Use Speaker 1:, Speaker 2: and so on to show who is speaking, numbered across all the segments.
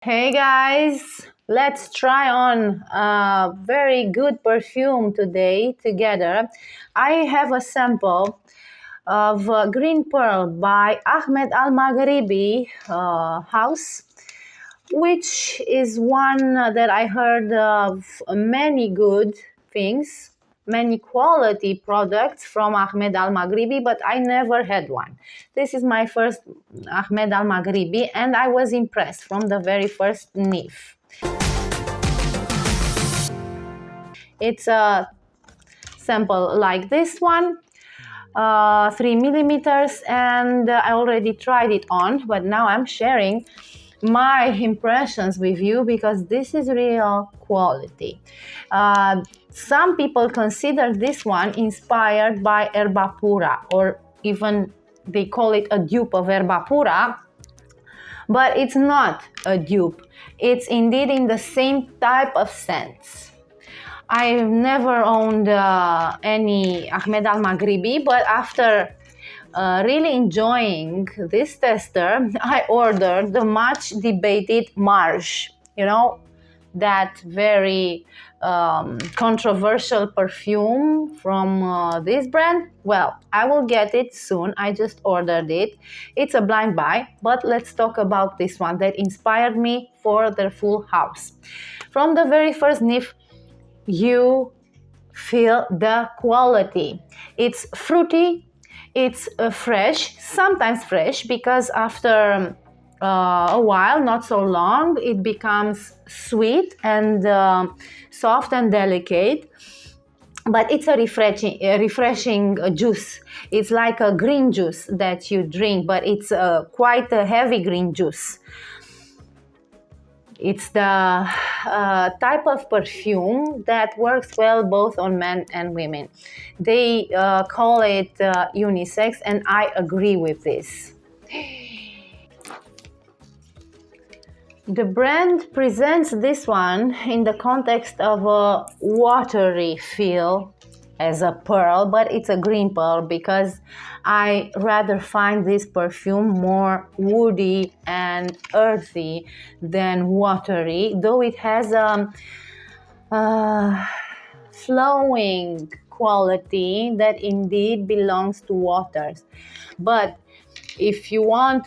Speaker 1: Hey guys, let's try on a very good perfume today together. I have a sample of Green Pearl by Ahmed al Maghribi house, which is one that I heard of many good things, many quality products from Ahmed al Maghribi, but I never had one. This is my first Ahmed al Maghribi, and I was impressed from the very first sniff. It's a sample like this one, 3 millimeters, and I already tried it on, but now I'm sharing my impressions with you because this is real quality. Some people consider this one inspired by Erba Pura, or even they call it a dupe of Erba Pura, but it's not a dupe. It's indeed in the same type of scents. I've never owned any Ahmed al Maghribi, but after really enjoying this tester, I ordered the much debated Marge. You know, that very controversial perfume from this brand. Well, I will get it soon. I just ordered it. It's a blind buy, but let's talk about this one that inspired me for the full house. From the very first sniff, you feel the quality. It's fruity, it's fresh, sometimes fresh, because after a while, not so long, it becomes sweet and soft and delicate. But it's a refreshing juice. It's like a green juice that you drink, but it's quite a heavy green juice. It's the type of perfume that works well both on men and women. They call it unisex, and I agree with this. The brand presents this one in the context of a watery feel as a pearl, but it's a green pearl because I rather find this perfume more woody and earthy than watery, though it has a flowing quality that indeed belongs to waters. But if you want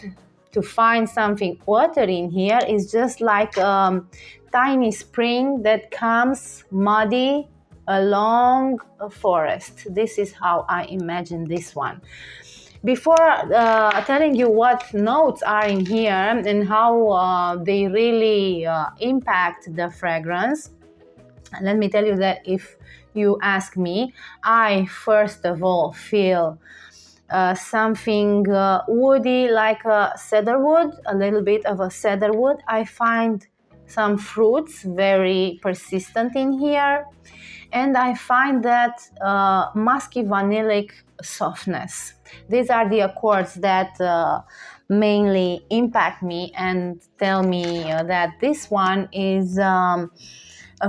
Speaker 1: to find something watery in here, it's just like a tiny spring that comes muddy along a forest. This is how I imagine this one. Before telling you what notes are in here and how they really impact the fragrance, let me tell you that if you ask me, I first of all feel something woody, like a cedarwood, a little bit of a cedarwood. I find some fruits very persistent in here, and I find that musky vanillic softness. These are the accords that mainly impact me and tell me that this one is a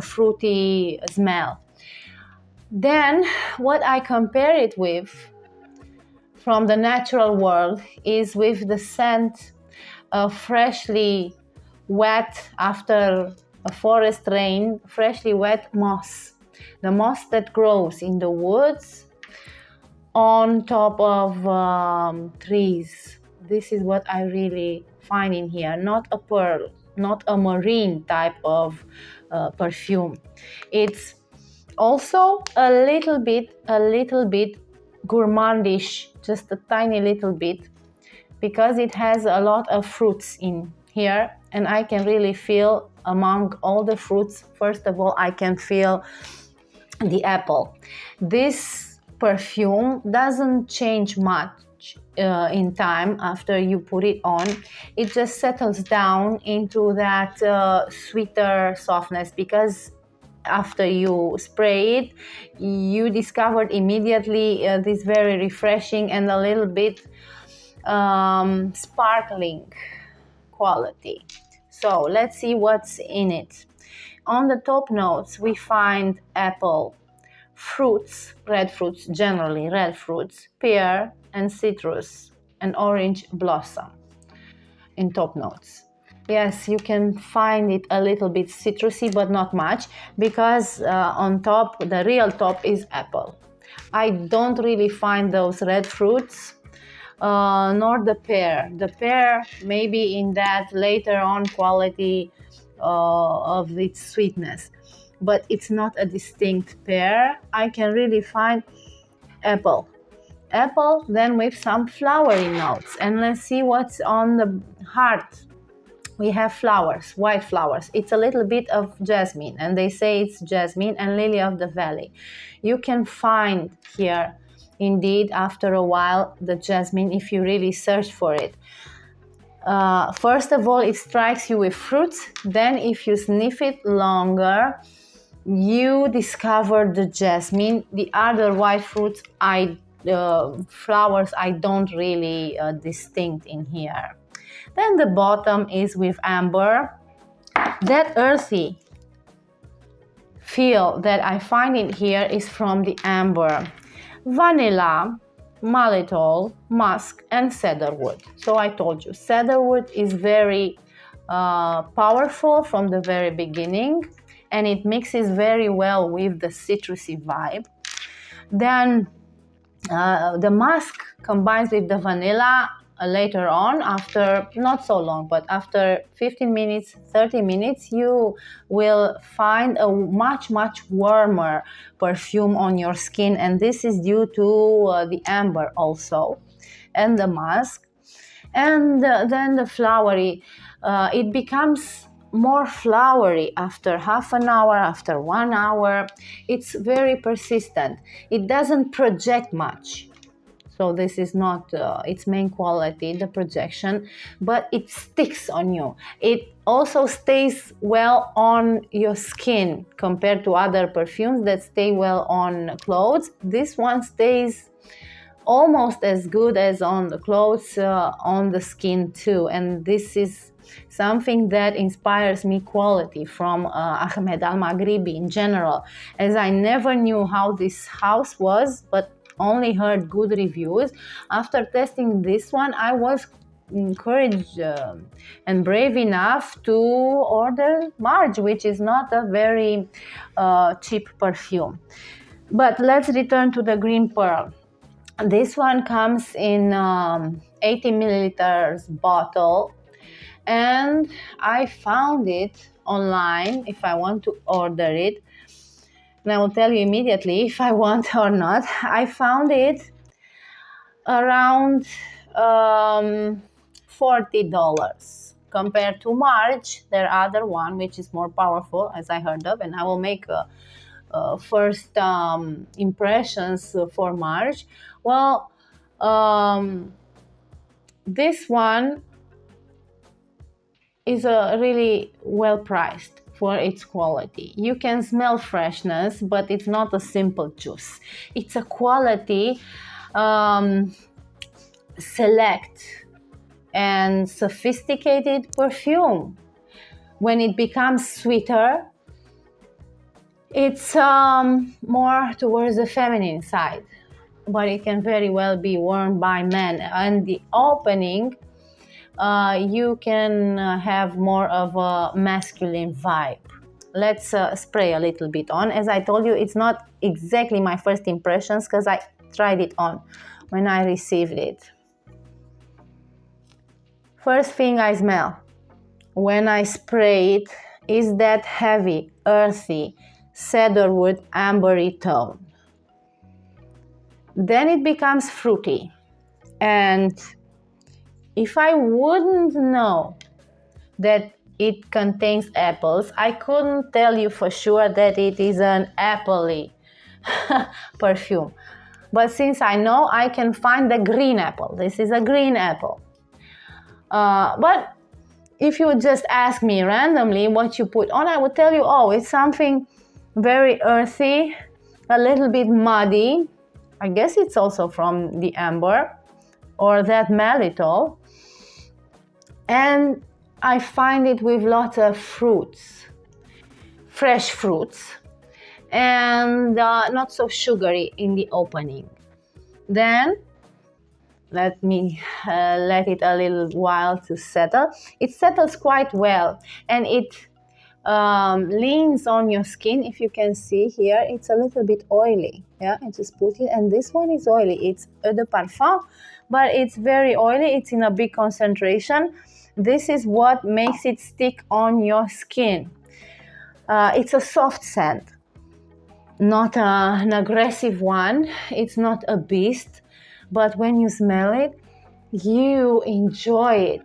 Speaker 1: fruity smell. Then what I compare it with from the natural world is with the scent of freshly wet, after a forest rain, freshly wet moss. The moss that grows in the woods on top of trees. This is what I really find in here. Not a pearl, not a marine type of perfume. It's also a little bit gourmandish, just a tiny little bit, because it has a lot of fruits in here, and I can really feel among all the fruits, first of all, I can feel the apple. This perfume doesn't change much in time after you put it on. It just settles down into that sweeter softness, because after you spray it, you discovered immediately this very refreshing and a little bit sparkling quality. So let's see what's in it. On the top notes, we find apple, fruits, red fruits, generally red fruits, pear and citrus, and orange blossom in top notes. Yes, you can find it a little bit citrusy, but not much, because on top, the real top is apple. I don't really find those red fruits, nor the pear. The pear maybe in that later on quality of its sweetness, but it's not a distinct pear. I can really find apple. Apple, then with some flowery notes. And let's see what's on the heart. We have flowers, white flowers. It's a little bit of jasmine, and they say it's jasmine and lily of the valley. You can find here, indeed, after a while, the jasmine if you really search for it. First of all, it strikes you with fruits. Then if you sniff it longer, you discover the jasmine. The other white fruits, flowers, I don't really distinct in here. Then the bottom is with amber. That earthy feel that I find in here is from the amber. Vanilla, maltitol, musk, and cedarwood. So I told you, cedarwood is very powerful from the very beginning, and it mixes very well with the citrusy vibe. Then the musk combines with the vanilla later on, after not so long, but after 15 minutes, 30 minutes, you will find a much warmer perfume on your skin, and this is due to the amber also, and the musk. And then the flowery, it becomes more flowery after half an hour, after 1 hour. It's very persistent. It doesn't project much. So this is not its main quality, the projection, but it sticks on you. It also stays well on your skin compared to other perfumes that stay well on clothes. This one stays almost as good as on the clothes, on the skin too. And this is something that inspires me quality from Ahmed al Maghribi in general, as I never knew how this house was, but only heard good reviews. After testing this one, I was encouraged and brave enough to order Marge, which is not a very cheap perfume. But let's return to the green pearl. This one comes in 80 milliliters bottle, and I found it online if I want to order it. And I will tell you immediately if I want or not. I found it around $40 compared to March, their other one, which is more powerful, as I heard of, and I will make first impressions for March. Well, this one is really well priced for its quality. You can smell freshness, but it's not a simple juice. It's a quality, select and sophisticated perfume. When it becomes sweeter, it's more towards the feminine side, but it can very well be worn by men. And the opening, you can have more of a masculine vibe. Let's spray a little bit on. As I told you, it's not exactly my first impressions because I tried it on when I received it. First thing I smell when I spray it is that heavy, earthy, cedarwood, ambery tone. Then it becomes fruity, and if I wouldn't know that it contains apples, I couldn't tell you for sure that it is an appley perfume. But since I know, I can find the green apple. This is a green apple. But if you would just ask me randomly what you put on, I would tell you, oh, it's something very earthy, a little bit muddy. I guess it's also from the amber or that maltitol. And I find it with lots of fruits, fresh fruits, and not so sugary in the opening. Then Let me let it a little while to settle. It settles quite well, and it leans on your skin. If you can see here, it's a little bit oily. Yeah, I just put it, and this one is oily. It's Eau de Parfum, but it's very oily. It's in a big concentration. This is what makes it stick on your skin. It's a soft scent, not an aggressive one. It's not a beast, but when you smell it, you enjoy it.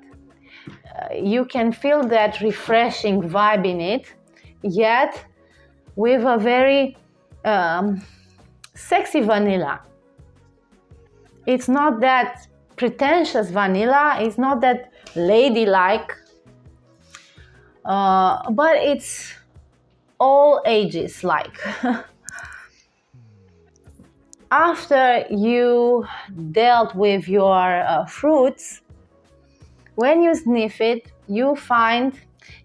Speaker 1: You can feel that refreshing vibe in it, yet with a very sexy vanilla. It's not that pretentious vanilla, it's not that ladylike, but it's all ages like. After you dealt with your fruits, when you sniff it, you find,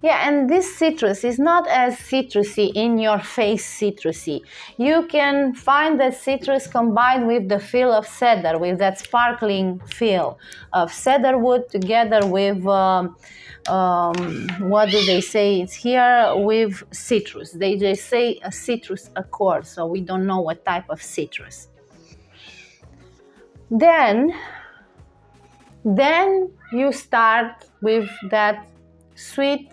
Speaker 1: yeah, and this citrus is not as citrusy, in your face citrusy. You can find that citrus combined with the feel of cedar, with that sparkling feel of cedar wood together with, what do they say? It's here with citrus. They just say a citrus accord, so we don't know what type of citrus. Then you start with that sweet,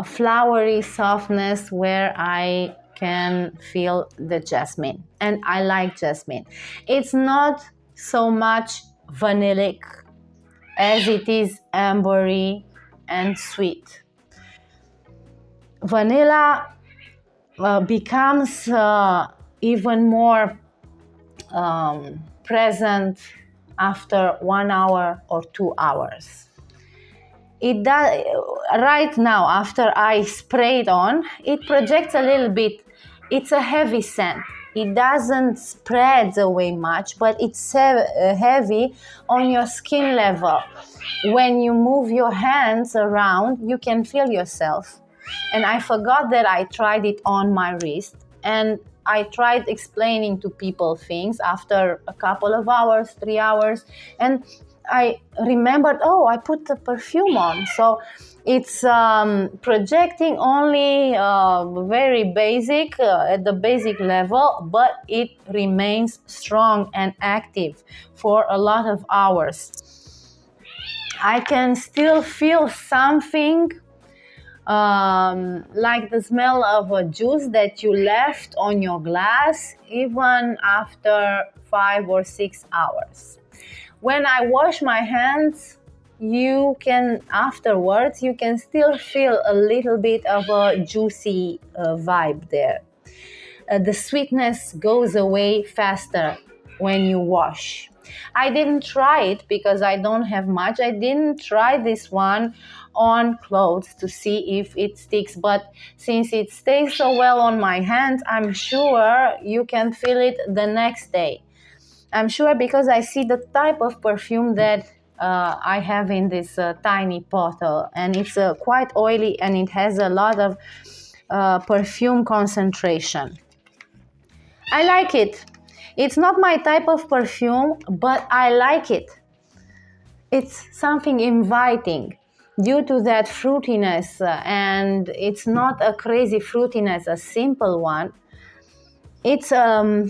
Speaker 1: flowery softness where I can feel the jasmine. And I like jasmine. It's not so much vanillic as it is ambery and sweet. Vanilla becomes even more present after 1 hour or 2 hours. It does right now, after I spray it on, it projects a little bit. It's a heavy scent. It doesn't spread away much, but it's heavy on your skin level. When you move your hands around, you can feel yourself. And I forgot that I tried it on my wrist, and I tried explaining to people things after a couple of hours, 3 hours, and I remembered, oh, I put the perfume on. So it's projecting only very basic, at the basic level, but it remains strong and active for a lot of hours. I can still feel something like the smell of a juice that you left on your glass even after 5 or 6 hours. When I wash my hands, afterwards, you can still feel a little bit of a juicy vibe there. The sweetness goes away faster when you wash. I didn't try it because I don't have much. I didn't try this one on clothes to see if it sticks, but since it stays so well on my hands, I'm sure you can feel it the next day. I'm sure because I see the type of perfume that I have in this tiny bottle, and it's quite oily and it has a lot of perfume concentration. I like it. It's not my type of perfume, but I like it. It's something inviting due to that fruitiness, and it's not a crazy fruitiness, a simple one. It's a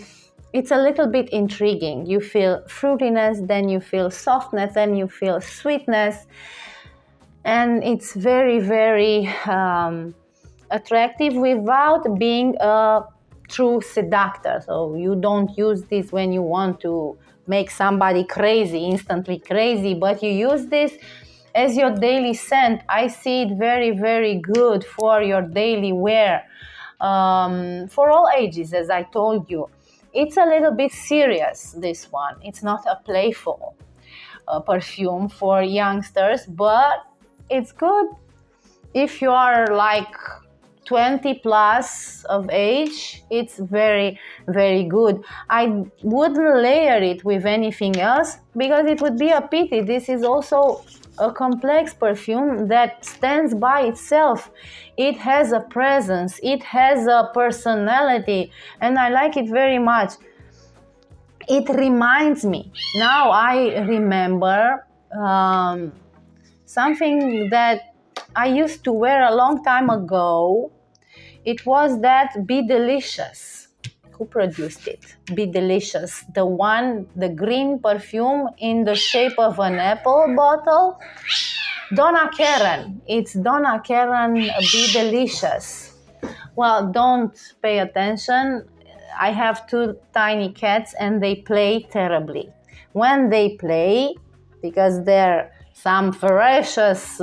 Speaker 1: little bit intriguing. You feel fruitiness, then you feel softness, then you feel sweetness, and it's very, very attractive without being a true seductor. So you don't use this when you want to make somebody crazy, instantly crazy, but you use this as your daily scent. I see it very, very good for your daily wear, for all ages, as I told you. It's a little bit serious, this one. It's not a playful perfume for youngsters, but it's good if you are like 20 plus of age. It's very, very good. I wouldn't layer it with anything else because it would be a pity. This is also a complex perfume that stands by itself. It has a presence, it has a personality, and I like it very much. it reminds me, now I remember something that I used to wear a long time ago. It was that Be Delicious. Who produced it? Be Delicious. The green perfume in the shape of an apple bottle. Donna Karen. It's Donna Karen Be Delicious. Well, don't pay attention. I have two tiny cats and they play terribly. When they play, because they're some ferocious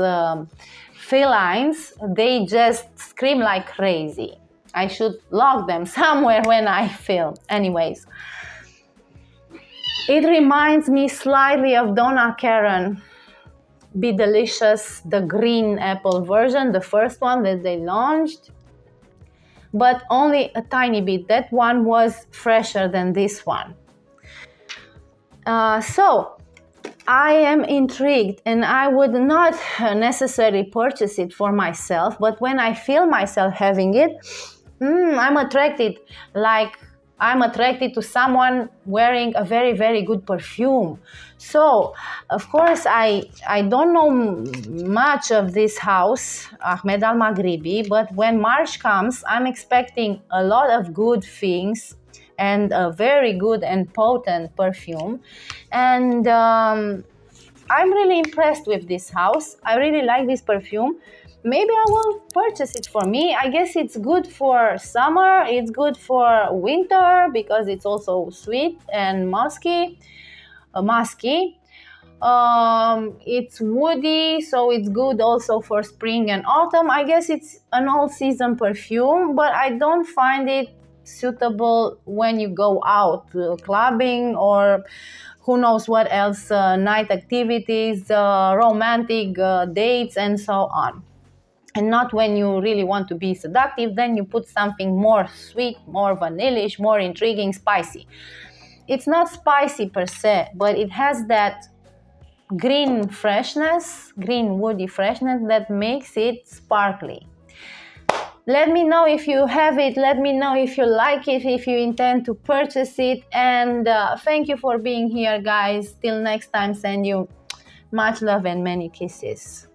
Speaker 1: felines, they just scream like crazy. I should lock them somewhere when I film. Anyways, it reminds me slightly of Donna Karen Be Delicious, the green apple version, the first one that they launched, but only a tiny bit. That one was fresher than this one. So I am intrigued, and I would not necessarily purchase it for myself, but when I feel myself having it, I'm attracted. Like, I'm attracted to someone wearing a very, very good perfume. So, of course, I don't know much of this house, Ahmed al Maghribi, but when March comes, I'm expecting a lot of good things and a very good and potent perfume. And I'm really impressed with this house. I really like this perfume. Maybe I will purchase it for me. I guess it's good for summer. It's good for winter because it's also sweet and musky. It's woody, so it's good also for spring and autumn. I guess it's an all-season perfume, but I don't find it suitable when you go out clubbing or who knows what else, night activities, romantic dates, and so on. And not when you really want to be seductive, then you put something more sweet, more vanillish, more intriguing, spicy. It's not spicy per se, but it has that green freshness, green woody freshness that makes it sparkly. Let me know if you have it. Let me know if you like it, if you intend to purchase it. And thank you for being here, guys. Till next time, send you much love and many kisses.